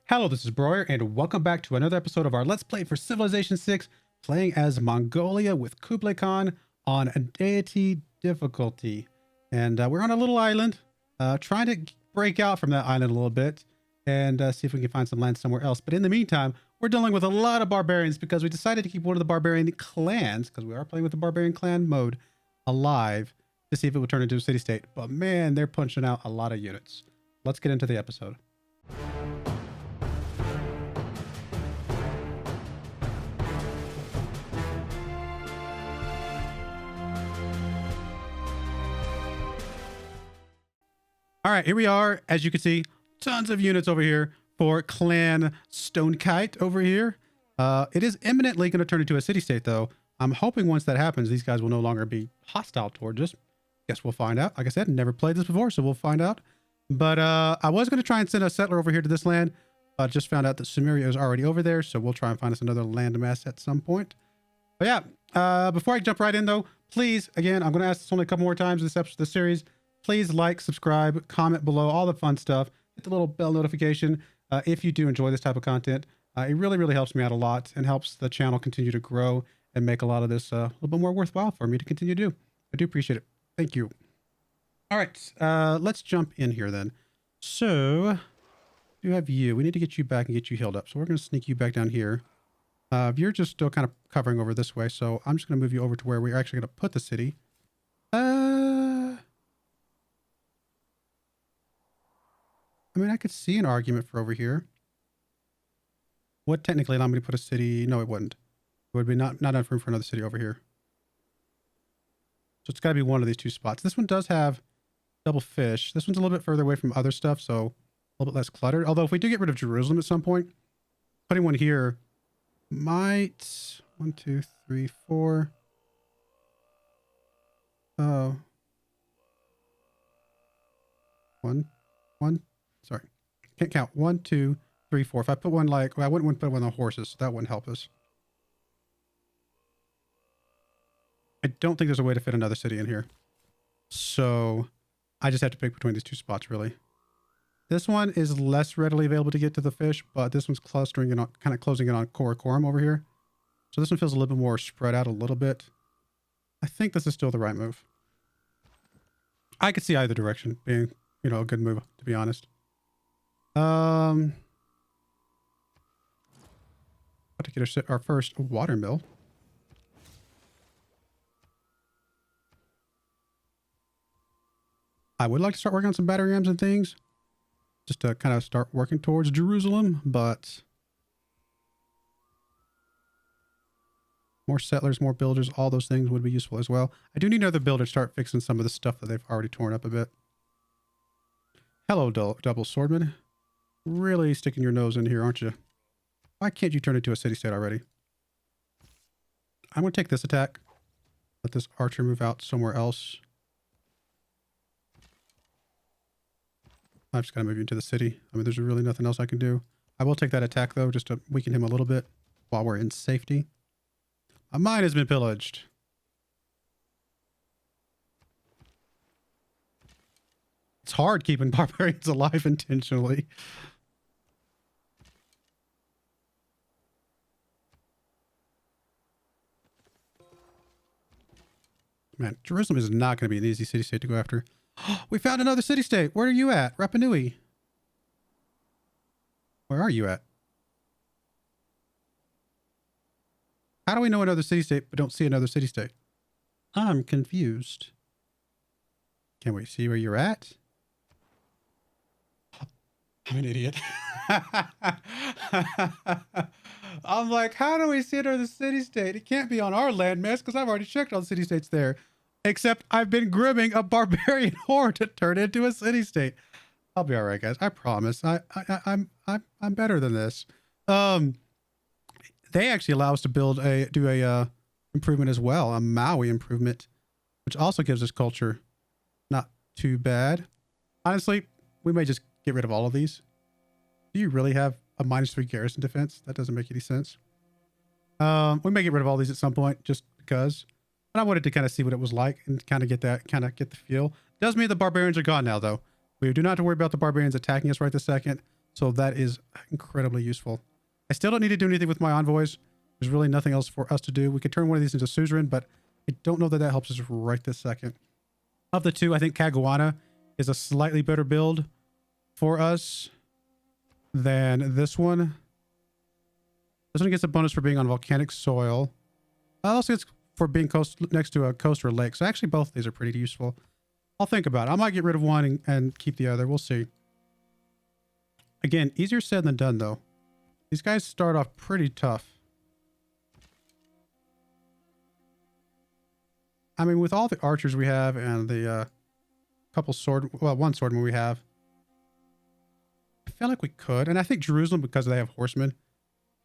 Hello, this is Broyar, and welcome back to another episode of our Let's Play for Civilization 6, playing as Mongolia with Kublai Khan on a Deity difficulty. And we're on a little island, trying to break out from that island a little bit and see if we can find some land somewhere else. But in the meantime, we're dealing with a lot of barbarians because we decided to keep one of the barbarian clans, because we are playing with the barbarian clan mode, alive to see if it would turn into a city-state. But man, they're punching out a lot of units. Let's get into the episode. All right, here we are. As you can see, tons of units over here for Clan Stonekite over here. It is imminently going to turn into a city-state, though. I'm hoping once that happens, these guys will no longer be hostile towards us. Guess we'll find out. Like I said, never played this before, so we'll find out. But I was going to try and send a settler over here to this land. I just found out that Sumeria is already over there, so we'll try and find us another landmass at some point. But yeah, before I jump right in, though, please, again, I'm going to ask this only a couple more times in this episode of the series. Please like, subscribe, comment below, all the fun stuff. Hit the little bell notification if you do enjoy this type of content. It really, really helps me out a lot and helps the channel continue to grow and make a lot of this a little bit more worthwhile for me to continue to do. I do appreciate it. Thank you. All right, let's jump in here then. So, you have you. We need to get you back and get you healed up. So we're going to sneak you back down here. You're just still kind of covering over this way, so I'm just going to move you over to where we're actually going to put the city. I mean, I could see an argument for over here. Would technically allow me to put a city? No, it wouldn't. It would be not enough room for another city over here. So it's got to be one of these two spots. This one does have double fish. This one's a little bit further away from other stuff, so a little bit less cluttered. Although if we do get rid of Jerusalem at some point, putting one here might... 1, 2, 3, 4... Oh. 1. Sorry. Can't count. 1, 2, 3, 4. If I put one like... Well, I wouldn't want to put one on the horses, so that wouldn't help us. I don't think there's a way to fit another city in here. So I just have to pick between these two spots, really. This one is less readily available to get to the fish, but this one's clustering and kind of closing in on Karakoram over here. So this one feels a little bit more spread out a little bit. I think this is still the right move. I could see either direction being, you know, a good move, to be honest. About to get our first water mill. I would like to start working on some battery rams and things, just to kind of start working towards Jerusalem, but more settlers, more builders, all those things would be useful as well. I do need another builder to start fixing some of the stuff that they've already torn up a bit. Hello, double swordman. Really sticking your nose in here, aren't you? Why can't you turn into a city-state already? I'm going to take this attack. Let this archer move out somewhere else. I've just got to move you into the city. I mean, there's really nothing else I can do. I will take that attack, though, just to weaken him a little bit while we're in safety. My mine has been pillaged. It's hard keeping barbarians alive intentionally. Man, Jerusalem is not going to be an easy city-state to go after. We found another city-state. Where are you at? Rapa Nui. Where are you at? How do we know another city-state but don't see another city-state? I'm confused. Can we see where you're at? I'm an idiot. I'm like, how do we see another city-state? It can't be on our landmass because I've already checked all the city-states there. Except I've been grooming a barbarian horde to turn into a city-state. I'll be all right, guys. I promise. I'm better than this. They actually allow us to do a improvement as well, a Maui improvement, which also gives us culture. Not too bad. Honestly, we may just get rid of all of these. Do you really have a -3 garrison defense? That doesn't make any sense. We may get rid of all these at some point just because. But I wanted to kind of see what it was like and kind of get the feel. Does mean the barbarians are gone now, though. We do not have to worry about the barbarians attacking us right this second. So that is incredibly useful. I still don't need to do anything with my envoys. There's really nothing else for us to do. We could turn one of these into suzerain, but I don't know that that helps us right this second. Of the two, I think Caguana is a slightly better build for us than this one. This one gets a bonus for being on volcanic soil. Also gets for being next to a coast or lake. So actually both of these are pretty useful. I'll think about it. I might get rid of one and keep the other. We'll see. Again, easier said than done though. These guys start off pretty tough. I mean, with all the archers we have and the one swordman we have, I feel like we could. And I think Jerusalem, because they have horsemen,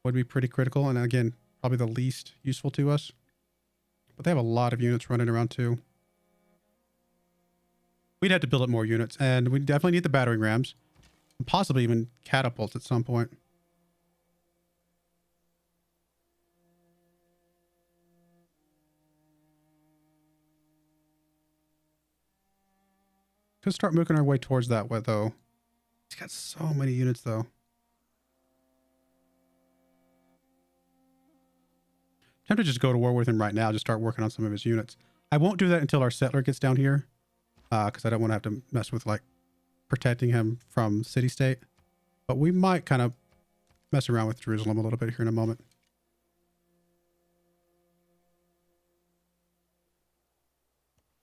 would be pretty critical. And again, probably the least useful to us. But they have a lot of units running around too. We'd have to build up more units. And we definitely need the battering rams. And possibly even catapults at some point. Could start making our way towards that way though. He's got so many units though. Time to just go to war with him right now. Just start working on some of his units. I won't do that until our settler gets down here. Because I don't want to have to mess with like protecting him from city-state. But we might kind of mess around with Jerusalem a little bit here in a moment.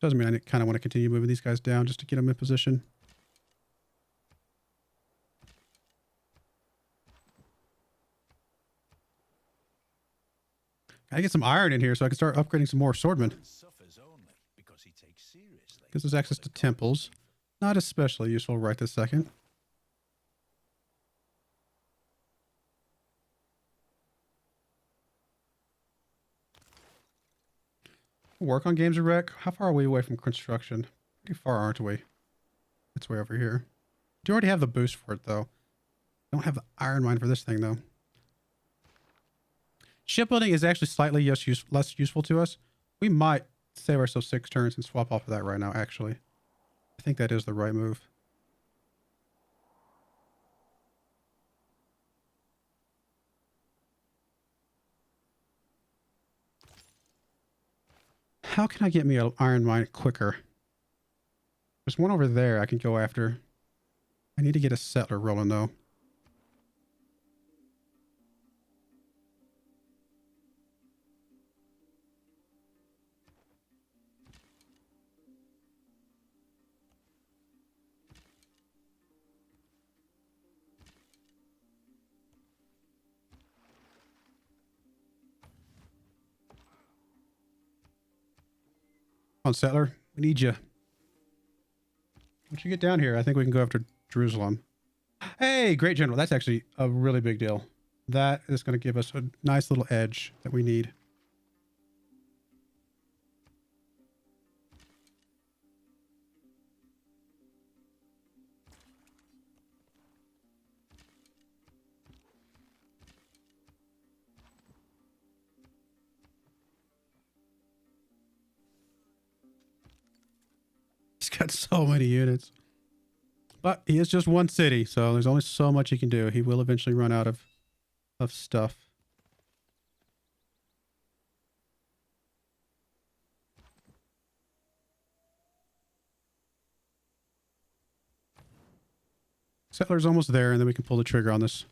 Doesn't mean I kind of want to continue moving these guys down just to get them in position. Gotta get some iron in here so I can start upgrading some more swordmen. Gives us access to temples. Not especially useful right this second. Work on games of rec. How far are we away from construction? Pretty far, aren't we? It's way over here. Do you already have the boost for it, though? Don't have the iron mine for this thing, though. Shipbuilding is actually slightly less useful to us. We might save ourselves 6 turns and swap off of that right now, actually. I think that is the right move. How can I get me an iron mine quicker? There's one over there I can go after. I need to get a settler rolling, though. Come on, settler. We need you. Once you get down here, I think we can go after Jerusalem. Hey, great general. That's actually a really big deal. That is going to give us a nice little edge that we need. Got so many units, but he is just one city, so there's only so much he can do. He will eventually run out of stuff. Settler's almost there, and then we can pull the trigger on this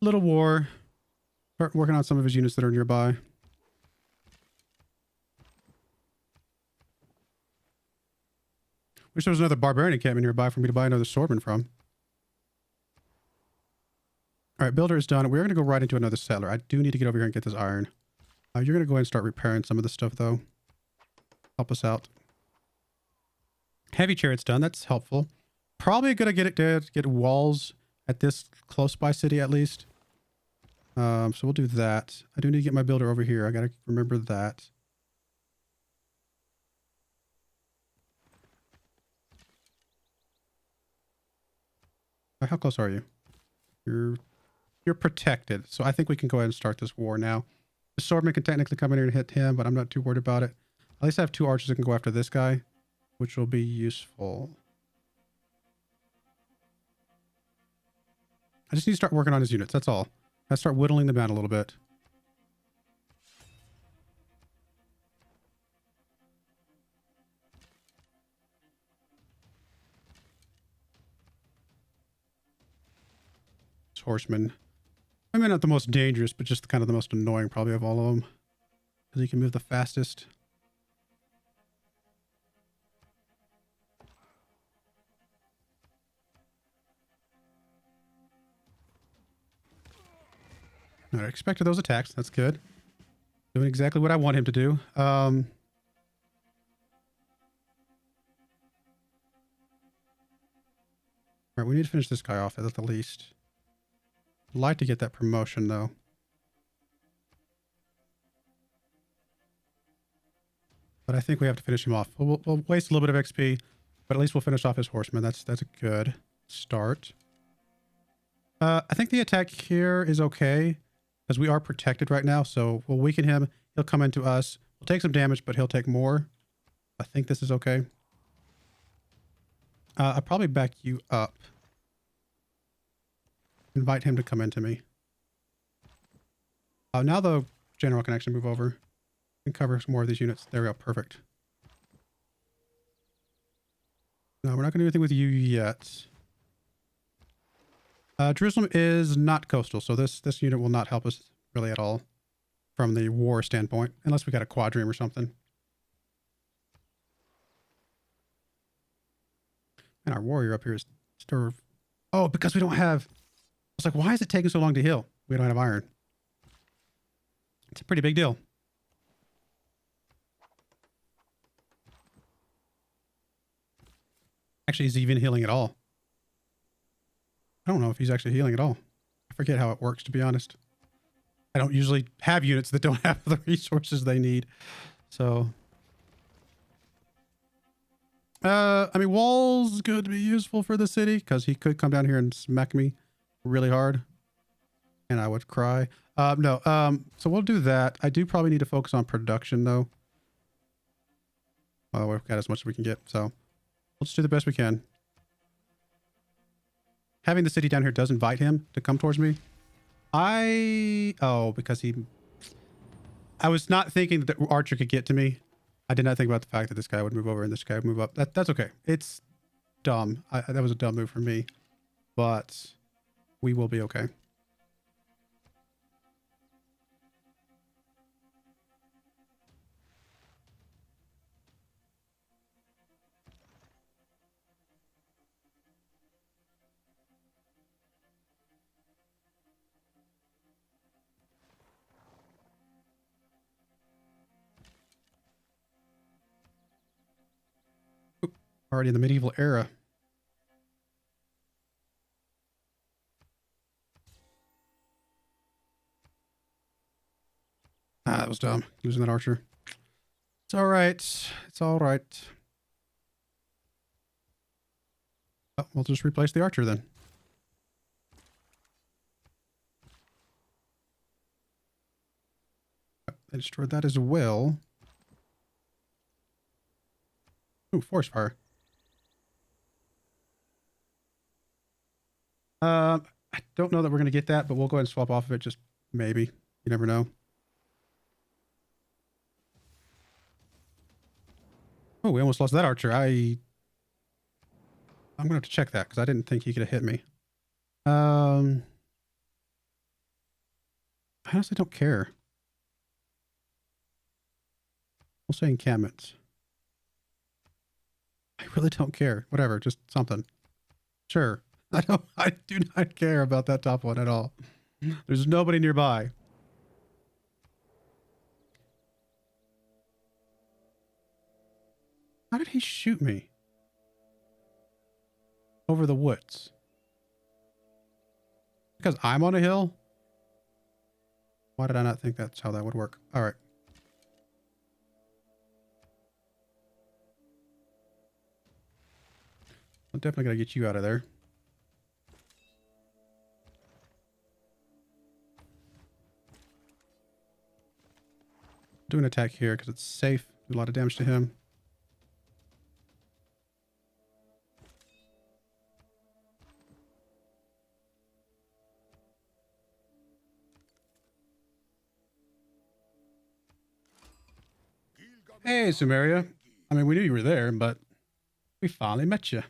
little war. Start working on some of his units that are nearby. Wish there was another barbarian encampment nearby for me to buy another swordman from. All right, builder is done. We're going to go right into another settler. I do need to get over here and get this iron. You're going to go ahead and start repairing some of this stuff, though. Help us out. Heavy chariot's done. That's helpful. Probably going to get walls at this close by city, at least. So we'll do that. I do need to get my builder over here. I got to remember that. How close are you? You're protected. So I think we can go ahead and start this war now. The swordman can technically come in here and hit him, but I'm not too worried about it. At least I have 2 archers that can go after this guy, which will be useful. I just need to start working on his units. That's all. I start whittling them down a little bit. Horseman. I mean, not the most dangerous, but just kind of the most annoying probably of all of them. Because he can move the fastest. I expected those attacks. That's good. Doing exactly what I want him to do. Right, we need to finish this guy off at the least. I'd like to get that promotion though. But I think we have to finish him off. We'll waste a little bit of XP, but at least we'll finish off his horseman. That's a good start. I think the attack here is okay because we are protected right now. So we'll weaken him. He'll come into us. We'll take some damage, but he'll take more. I think this is okay. I'll probably back you up. Invite him to come into me. Now the general can actually move over and cover some more of these units. There we go. Perfect. No, we're not going to do anything with you yet. Jerusalem is not coastal, so this unit will not help us really at all from the war standpoint, unless we got a quadrime or something. And our warrior up here is still... Oh, because we don't have... I was like, why is it taking so long to heal? We don't have iron. It's a pretty big deal. Actually, is he even healing at all? I don't know if he's actually healing at all. I forget how it works, to be honest. I don't usually have units that don't have the resources they need. So... I mean, walls could be useful for the city because he could come down here and smack me really hard and I would cry. So we'll do that. I do probably need to focus on production though. Well, we've got as much as we can get, so we'll just do the best we can. Having the city down here does invite him to come towards me. Because I was not thinking that the archer could get to me. I did not think about the fact that this guy would move over and this guy would move up. That's okay. It's dumb. That was a dumb move for me, but we will be okay. Already in the medieval era. That was dumb. Losing that archer. It's all right. It's all right. Oh, we'll just replace the archer then. I destroyed that as well. Ooh, forest fire. I don't know that we're going to get that, but we'll go ahead and swap off of it. Just maybe. You never know. Oh, we almost lost that archer. I'm going to have to check that because I didn't think he could have hit me. I honestly don't care. We'll say encampments. I really don't care. Whatever, just something. Sure. I do not care about that top one at all. There's nobody nearby. How did he shoot me? Over the woods. Because I'm on a hill? Why did I not think that's how that would work? All right. I'm definitely going to get you out of there. Do an attack here because it's safe. Do a lot of damage to him. Hey, Sumeria. I mean, we knew you were there, but we finally met you.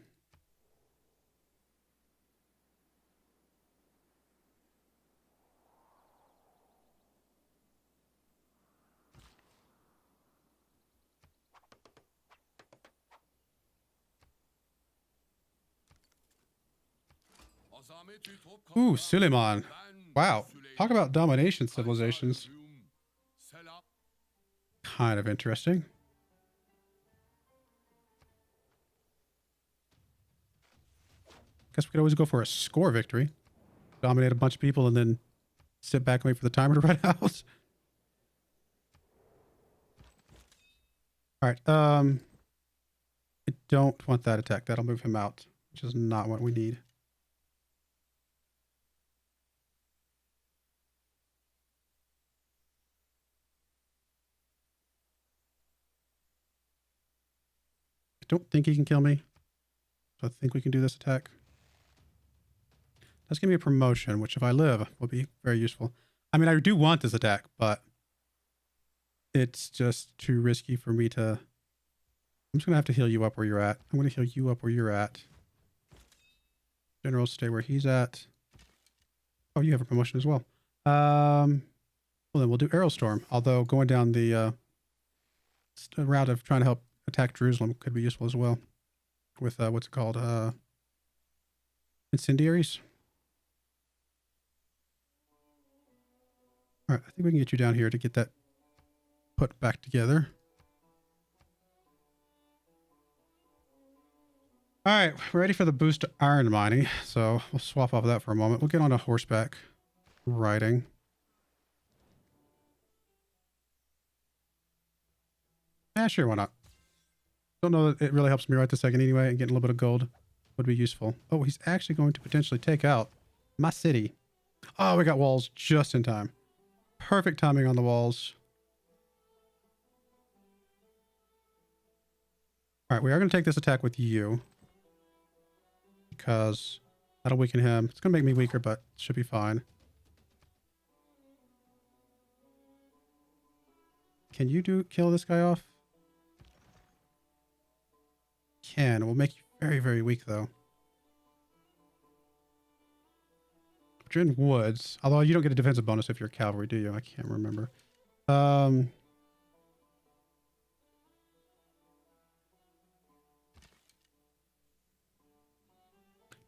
Ooh, Suleiman. Wow. Talk about domination civilizations. Kind of interesting. Guess we could always go for a score victory. Dominate a bunch of people and then sit back and wait for the timer to run out. All right. I don't want that attack. That'll move him out, which is not what we need. I don't think he can kill me. So I think we can do this attack. That's going to be a promotion, which if I live will be very useful. I mean, I do want this attack, but it's just too risky for me to... I'm just going to have to heal you up where you're at. I'm going to heal you up where you're at. General, stay where he's at. Oh, you have a promotion as well. Well, then we'll do Aerostorm. Although going down the route of trying to help attack Jerusalem could be useful as well. With, what's it called? Incendiaries. All right, I think we can get you down here to get that put back together. All right, we're ready for the boost to iron mining. So we'll swap off of that for a moment. We'll get on a horseback riding. Yeah, sure, why not? Don't know that it really helps me right this second anyway, and getting a little bit of gold would be useful. Oh, he's actually going to potentially take out my city. Oh, we got walls just in time. Perfect timing on the walls. All right, we are going to take this attack with you. Because that'll weaken him. It's going to make me weaker, but it should be fine. Can you kill this guy off? Can. We'll make you very, very weak, though. But you're in woods. Although you don't get a defensive bonus if you're cavalry, do you? I can't remember.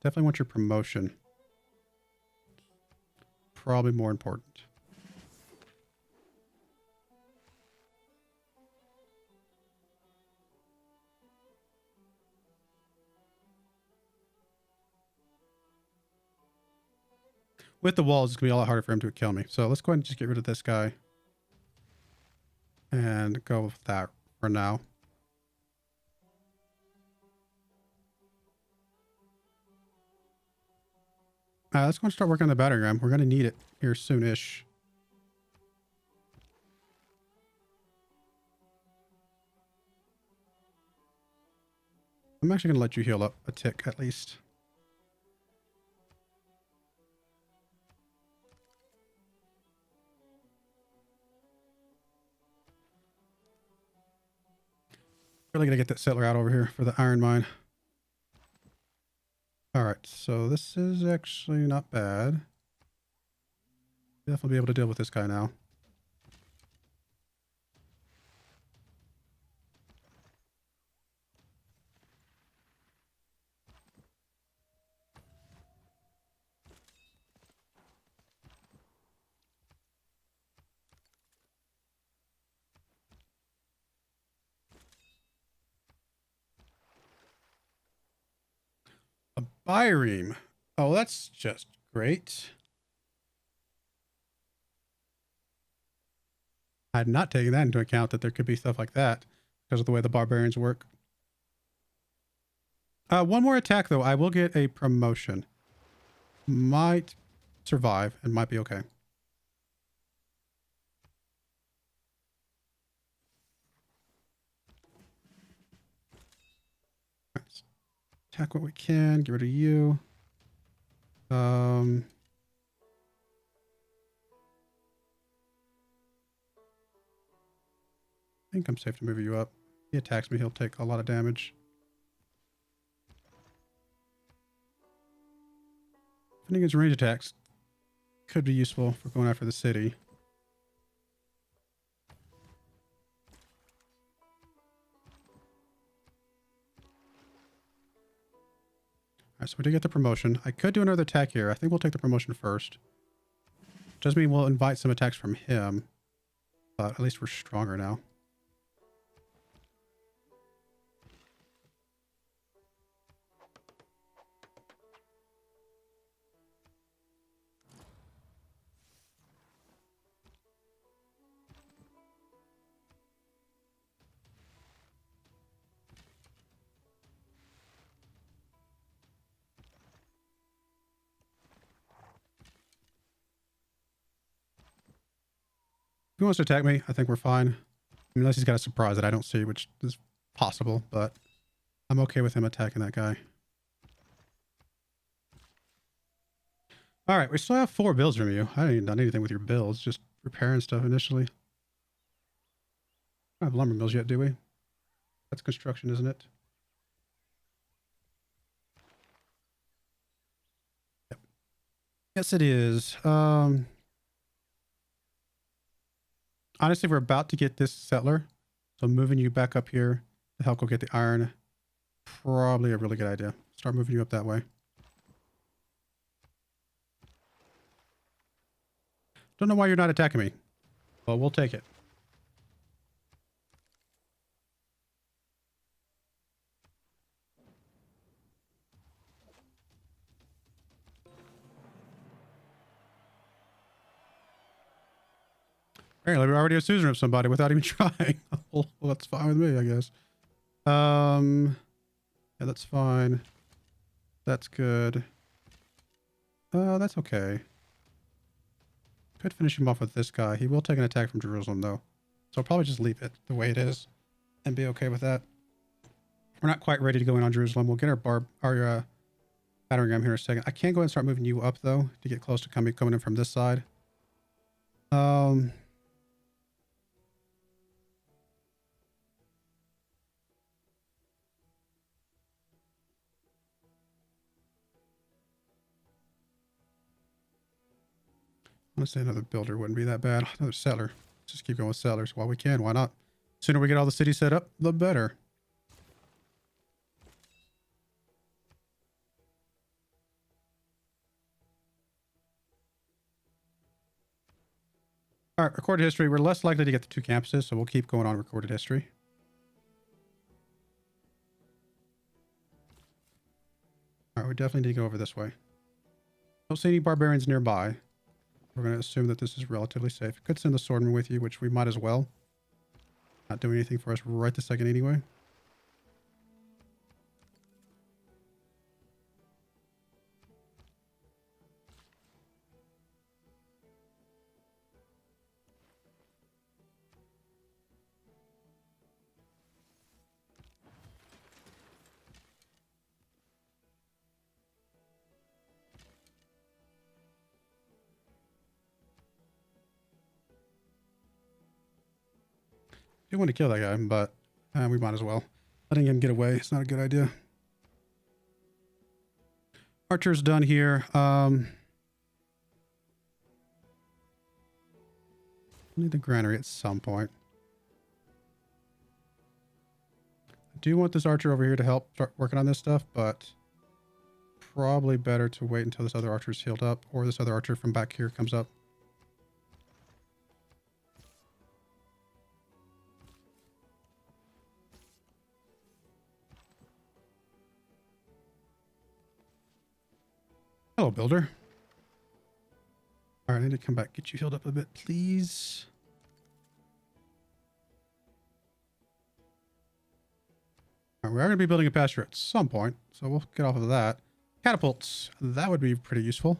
Definitely want your promotion. Probably more important. With the walls, it's going to be a lot harder for him to kill me. So let's go ahead and just get rid of this guy. And go with that for now. Let's go and start working on the battering ram. We're going to need it here soonish. I'm actually going to let you heal up a tick at least. Really going to get that settler out over here for the iron mine. All right, so this is actually not bad. Definitely be able to deal with this guy now. A bireme. Oh, that's just great. I had not taken that into account, that there could be stuff like that because of the way the barbarians work. One more attack, though. I will get a promotion. Might survive and might be okay. Let's attack what we can. Get rid of you. I think I'm safe to move you up. If he attacks me, he'll take a lot of damage. Defending against range attacks could be useful for going after the city. Alright, so we did get the promotion. I could do another attack here. I think we'll take the promotion first. Does mean we'll invite some attacks from him. But at least we're stronger now. If he wants to attack me, I think we're fine. I mean, unless he's got a surprise that I don't see, which is possible, but I'm okay with him attacking that guy. All right, we still have 4 builds from you. I haven't even done anything with your builds, just repairing stuff initially. I don't have lumber mills yet, do we? That's construction, isn't it? Yep. Yes, it is. Honestly, we're about to get this settler, so moving you back up here to help go get the iron, probably a really good idea. Start moving you up that way. Don't know why you're not attacking me. Well, we'll take it. Apparently, we already have Susan of somebody without even trying. Well, that's fine with me, I guess. Yeah, that's fine. That's good. That's okay. Could finish him off with this guy. He will take an attack from Jerusalem, though. So I'll probably just leave it the way it is and be okay with that. We're not quite ready to go in on Jerusalem. We'll get our battering ram here in a second. I can't go ahead and start moving you up, though, to get close to coming in from this side. Honestly, another builder wouldn't be that bad. Another settler. Let's just keep going with settlers while we can. Why not? The sooner we get all the cities set up, the better. All right, recorded history. We're less likely to get the 2 campuses, so we'll keep going on recorded history. All right, we definitely need to go over this way. Don't see any barbarians nearby. We're going to assume that this is relatively safe. Could send the swordman with you, which we might as well. Not doing anything for us right this second anyway. I do want to kill that guy, but we might as well. Letting him get away, it's not a good idea. Archer's done here. Need the granary at some point. I do want this archer over here to help start working on this stuff, but probably better to wait until this other archer's healed up, or this other archer from back here comes up. Hello, builder. All right, I need to come back, get you healed up a bit, please. All right, we are going to be building a pasture at some point, so we'll get off of that. Catapults, that would be pretty useful.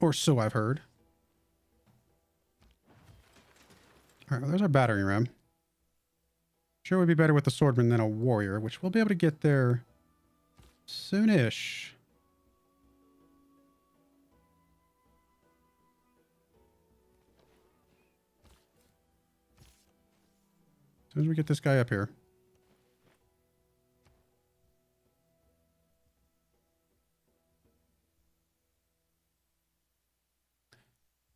Or so I've heard. All right, well, there's our battering ram. Sure would be better with a swordman than a warrior, which we'll be able to get there soonish. soon as we get this guy up here.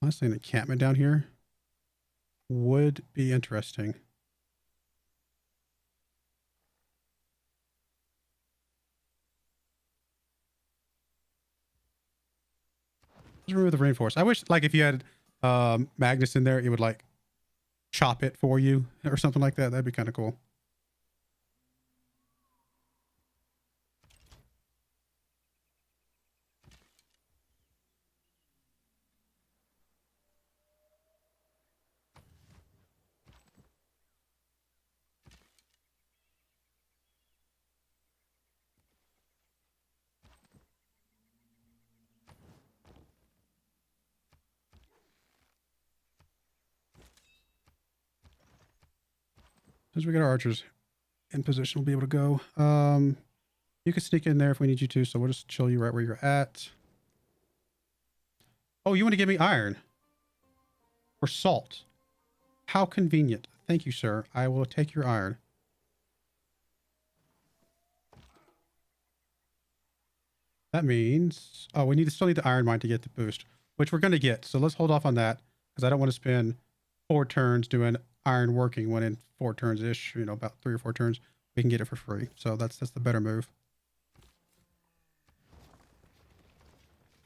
Honestly, an encampment down here would be interesting. Let's remove the rainforest. I wish, like, if you had Magnus in there, it would, like, chop it for you or something like that. That'd be kind of cool. As we get our archers in position, we'll be able to go. You can sneak in there if we need you to, so we'll just chill you right where you're at. Oh, you want to give me iron? Or salt? How convenient. Thank you, sir. I will take your iron. That means... Oh, we still need the iron mine to get the boost, which we're going to get. So let's hold off on that, because I don't want to spend 4 turns doing iron working when in 4 turns-ish, you know, about 3 or 4 turns, we can get it for free. So that's the better move.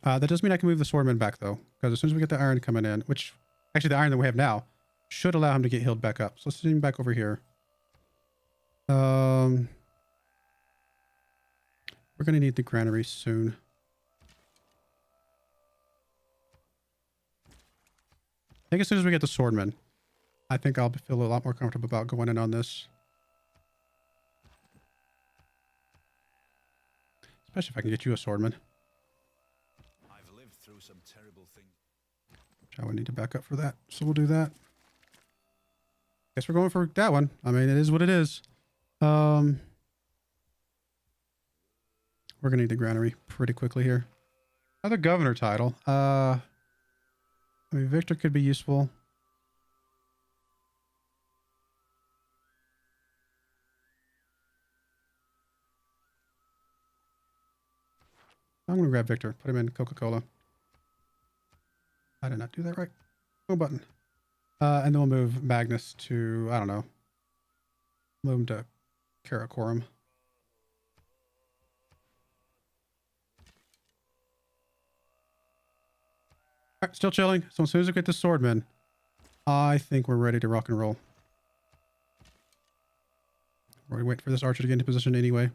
That does mean I can move the swordman back, though, because as soon as we get the iron coming in, which actually the iron that we have now should allow him to get healed back up. So let's send him back over here. We're going to need the granary soon. I think as soon as we get the swordman, I think I'll feel a lot more comfortable about going in on this. Especially if I can get you a swordman. I've lived through some terrible things. I would need to back up for that, so we'll do that. Guess we're going for that one. I mean, it is what it is. We're gonna need the granary pretty quickly here. Another governor title. I mean, Victor could be useful. I'm gonna grab Victor, put him in Coca-Cola. I did not do that right. No button. And then we'll move Magnus to, I don't know, move him to Karakorum. All right, still chilling. So as soon as we get the swordman, I think we're ready to rock and roll. We're waiting for this archer to get into position anyway.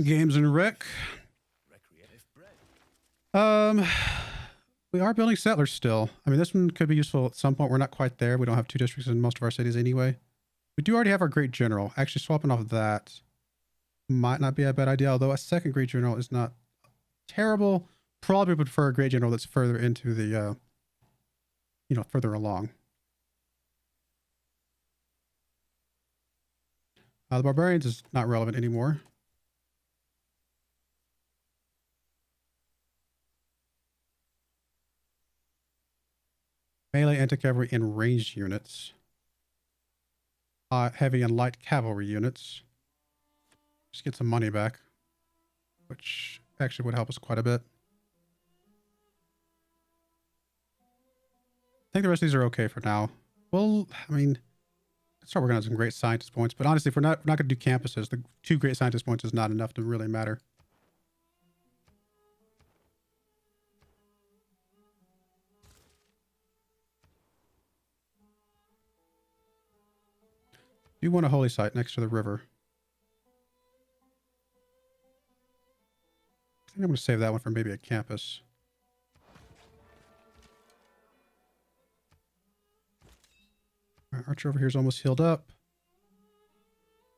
Games and rec. We are building settlers still. I mean, this one could be useful at some point. We're not quite there. We don't have 2 districts in most of our cities anyway. We do already have our great general. Actually, swapping off that might not be a bad idea, although a second great general is not terrible. Probably would prefer a great general that's further into the, you know, further along. The barbarians is not relevant anymore. Melee anti-cavalry and ranged units. Heavy and light cavalry units. Just get some money back, which actually would help us quite a bit. I think the rest of these are okay for now. Well, I mean, let's start working on some great scientist points, but honestly, if we're not going to do campuses, the 2 great scientist points is not enough to really matter. You want a holy site next to the river. I think I'm going to save that one for maybe a campus. All right, Archer over here is almost healed up.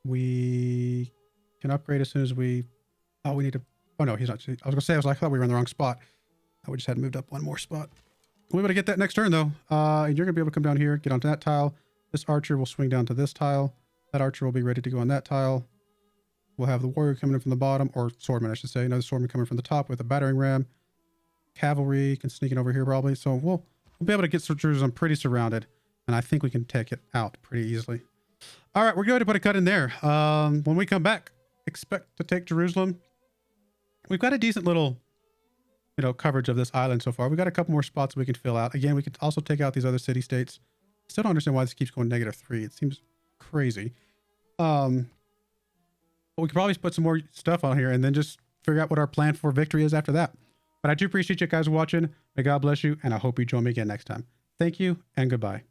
We can upgrade as soon as we... Oh, we need to... Oh, no, he's not... I was going to say, I thought we were in the wrong spot. We just had moved up 1 more spot. We'll be able to get that next turn, though. And you're going to be able to come down here, get onto that tile. This archer will swing down to this tile. That archer will be ready to go on that tile. We'll have the warrior coming in from the bottom, or swordman, I should say. Another swordman coming from the top with a battering ram. Cavalry can sneak in over here probably. So we'll be able to get Jerusalem pretty surrounded. And I think we can take it out pretty easily. All right, we're going to put a cut in there. When we come back, expect to take Jerusalem. We've got a decent little, coverage of this island so far. We've got a couple more spots we can fill out. Again, we could also take out these other city-states. Still don't understand why this keeps going -3. It seems crazy. But we could probably put some more stuff on here and then just figure out what our plan for victory is after that. But I do appreciate you guys watching. May God bless you, and I hope you join me again next time. Thank you, and goodbye.